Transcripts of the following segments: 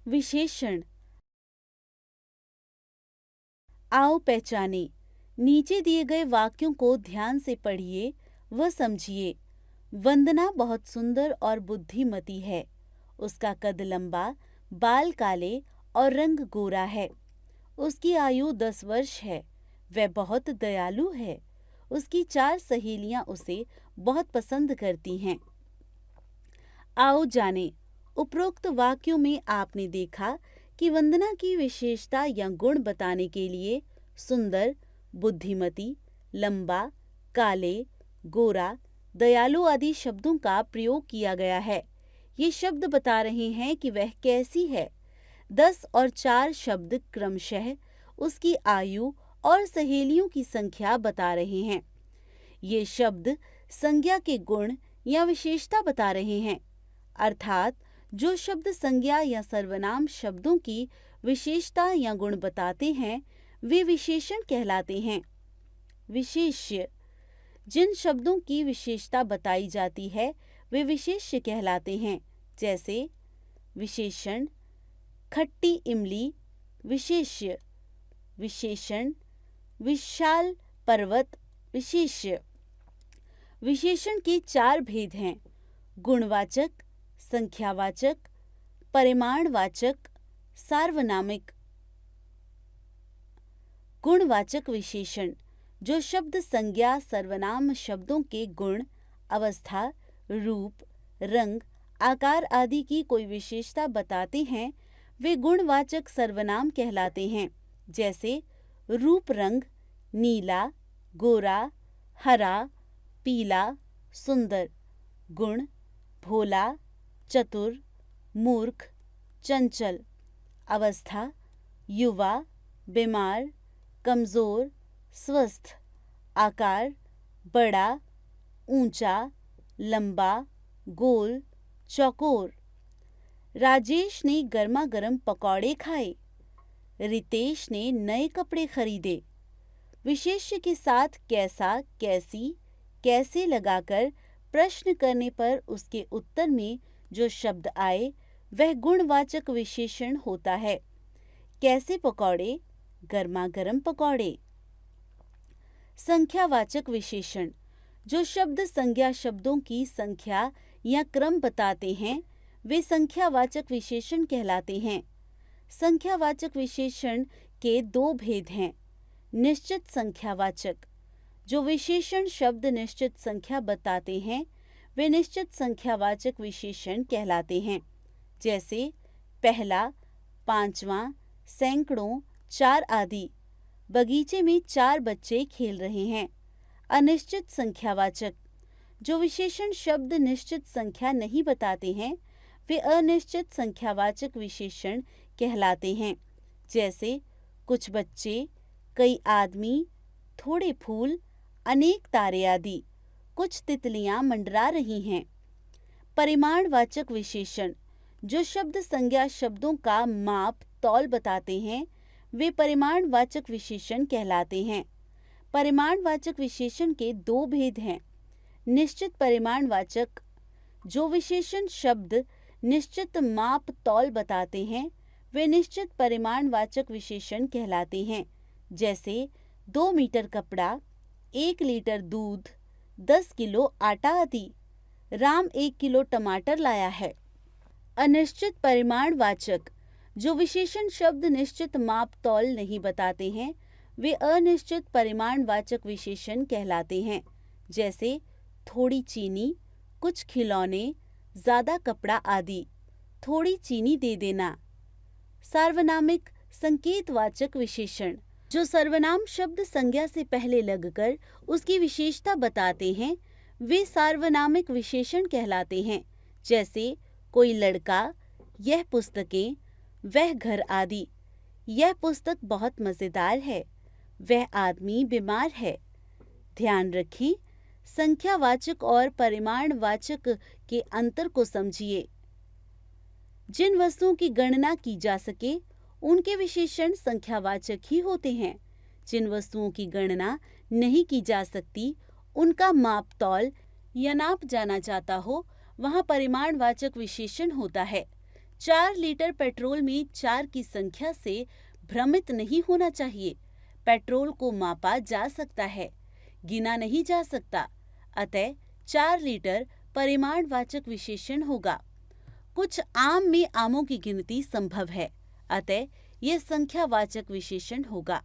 विशेषण। आओ पहचाने। नीचे दिए गए वाक्यों को ध्यान से पढ़िए व समझिए। वंदना बहुत सुंदर और बुद्धिमती है। उसका कद लंबा, बाल काले और रंग गोरा है। उसकी आयु 10 वर्ष है। वह बहुत दयालु है। उसकी 4 सहेलियां उसे बहुत पसंद करती हैं। आओ जाने। उपरोक्त वाक्यों में आपने देखा कि वंदना की विशेषता या गुण बताने के लिए सुंदर, बुद्धिमती, लंबा, काले, गोरा, दयालु आदि शब्दों का प्रयोग किया गया है। ये शब्द बता रहे हैं कि वह कैसी है। 10 और 4 शब्द क्रमशः उसकी आयु और सहेलियों की संख्या बता रहे हैं। ये शब्द संज्ञा के गुण या विशेषता बता रहे हैं। अर्थात जो शब्द संज्ञा या सर्वनाम शब्दों की विशेषता या गुण बताते हैं वे विशेषण कहलाते हैं। विशेष्य। जिन शब्दों की विशेषता बताई जाती है वे विशेष्य कहलाते हैं। जैसे विशेषण, खट्टी इमली, विशेष्य। विशेषण, विशाल पर्वत, विशेष्य। विशेषण के 4 भेद हैं: गुणवाचक, संख्यावाचक, परिमाणवाचक, सार्वनामिक। गुणवाचक विशेषण जो शब्द संज्ञा सर्वनाम शब्दों के गुण, अवस्था, रूप, रंग, आकार आदि की कोई विशेषता बताते हैं वे गुणवाचक सर्वनाम कहलाते हैं। जैसे रूप रंग, नीला, गोरा, हरा, पीला, सुंदर। गुण, भोला, चतुर, मूर्ख, चंचल। अवस्था, युवा, बीमार, कमजोर, स्वस्थ। आकार, बड़ा, ऊंचा, लंबा, गोल, चौकोर। राजेश ने गर्मा गर्म पकौड़े खाए। रितेश ने नए कपड़े खरीदे। विशेष्य के साथ कैसा, कैसी, कैसे लगाकर प्रश्न करने पर उसके उत्तर में जो शब्द आए वह गुणवाचक विशेषण होता है। कैसे पकौड़े, गर्मा गर्म पकौड़े। संख्यावाचक विशेषण जो शब्द संज्ञा शब्दों की संख्या या क्रम बताते हैं वे संख्यावाचक विशेषण कहलाते हैं। संख्यावाचक विशेषण के 2 भेद हैं: निश्चित संख्यावाचक जो विशेषण शब्द निश्चित संख्या बताते हैं वे निश्चित संख्यावाचक विशेषण कहलाते हैं। जैसे पहला, पांचवा, सैकड़ों, 4 आदि। बगीचे में 4 बच्चे खेल रहे हैं। अनिश्चित संख्यावाचक जो विशेषण शब्द निश्चित संख्या नहीं बताते हैं वे अनिश्चित संख्यावाचक विशेषण कहलाते हैं। जैसे कुछ बच्चे, कई आदमी, थोड़े फूल, अनेक तारे आदि। कुछ तितलियां मंडरा रही हैं। परिमाणवाचक विशेषण जो शब्द संज्ञा शब्दों का माप, तौल बताते हैं वे परिमाणवाचक विशेषण कहलाते हैं। परिमाणवाचक विशेषण के 2 भेद हैं: निश्चित परिमाणवाचक जो विशेषण शब्द निश्चित माप, तौल बताते हैं वे निश्चित परिमाणवाचक विशेषण कहलाते हैं। जैसे 2 मीटर कपड़ा, 1 लीटर दूध, 10 किलो आटा आदि। राम 1 किलो टमाटर लाया है। अनिश्चित परिमाणवाचक जो विशेषण शब्द निश्चित माप, तौल नहीं बताते हैं वे अनिश्चित परिमाणवाचक विशेषण कहलाते हैं। जैसे थोड़ी चीनी, कुछ खिलौने, ज़्यादा कपड़ा आदि। थोड़ी चीनी दे देना। सार्वनामिक संकेतवाचक विशेषण जो सर्वनाम शब्द संज्ञा से पहले लगकर उसकी विशेषता बताते हैं वे सार्वनामिक विशेषण कहलाते हैं। जैसे कोई लड़का, यह पुस्तकें, वह घर आदि। यह पुस्तक बहुत मज़ेदार है। वह आदमी बीमार है। ध्यान रखें, संख्यावाचक और परिमाणवाचक के अंतर को समझिए। जिन वस्तुओं की गणना की जा सके उनके विशेषण संख्यावाचक ही होते हैं। जिन वस्तुओं की गणना नहीं की जा सकती, उनका माप, तौल या नाप जाना चाहता हो वहाँ परिमाणवाचक विशेषण होता है। 4 लीटर पेट्रोल में 4 की संख्या से भ्रमित नहीं होना चाहिए। पेट्रोल को मापा जा सकता है, गिना नहीं जा सकता। अतः 4 लीटर परिमाणवाचक विशेषण होगा। कुछ आम में आमों की गिनती संभव है, अतः यह संख्यावाचक विशेषण होगा।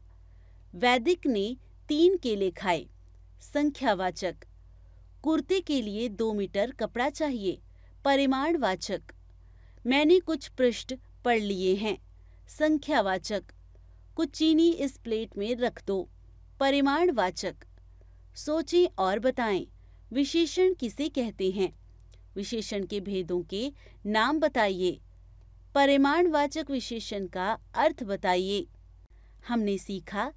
वैदिक ने 3 केले खाए। संख्यावाचक। कुर्ते के लिए 2 मीटर कपड़ा चाहिए। परिमाणवाचक। मैंने कुछ पृष्ठ पढ़ लिए हैं। संख्यावाचक। कुछ चीनी इस प्लेट में रख दो। परिमाणवाचक। सोचें और बताएं, विशेषण किसे कहते हैं? विशेषण के भेदों के नाम बताइए। परिमाणवाचक विशेषण का अर्थ बताइए। हमने सीखा,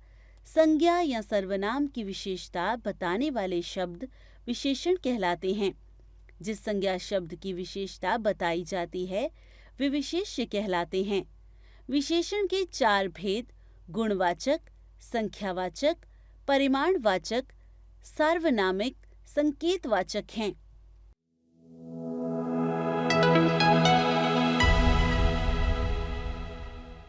संज्ञा या सर्वनाम की विशेषता बताने वाले शब्द विशेषण कहलाते हैं। जिस संज्ञा शब्द की विशेषता बताई जाती है वे विशेष्य कहलाते हैं। विशेषण के 4 भेद गुणवाचक, संख्यावाचक, परिमाणवाचक, सार्वनामिक, संकेतवाचक हैं।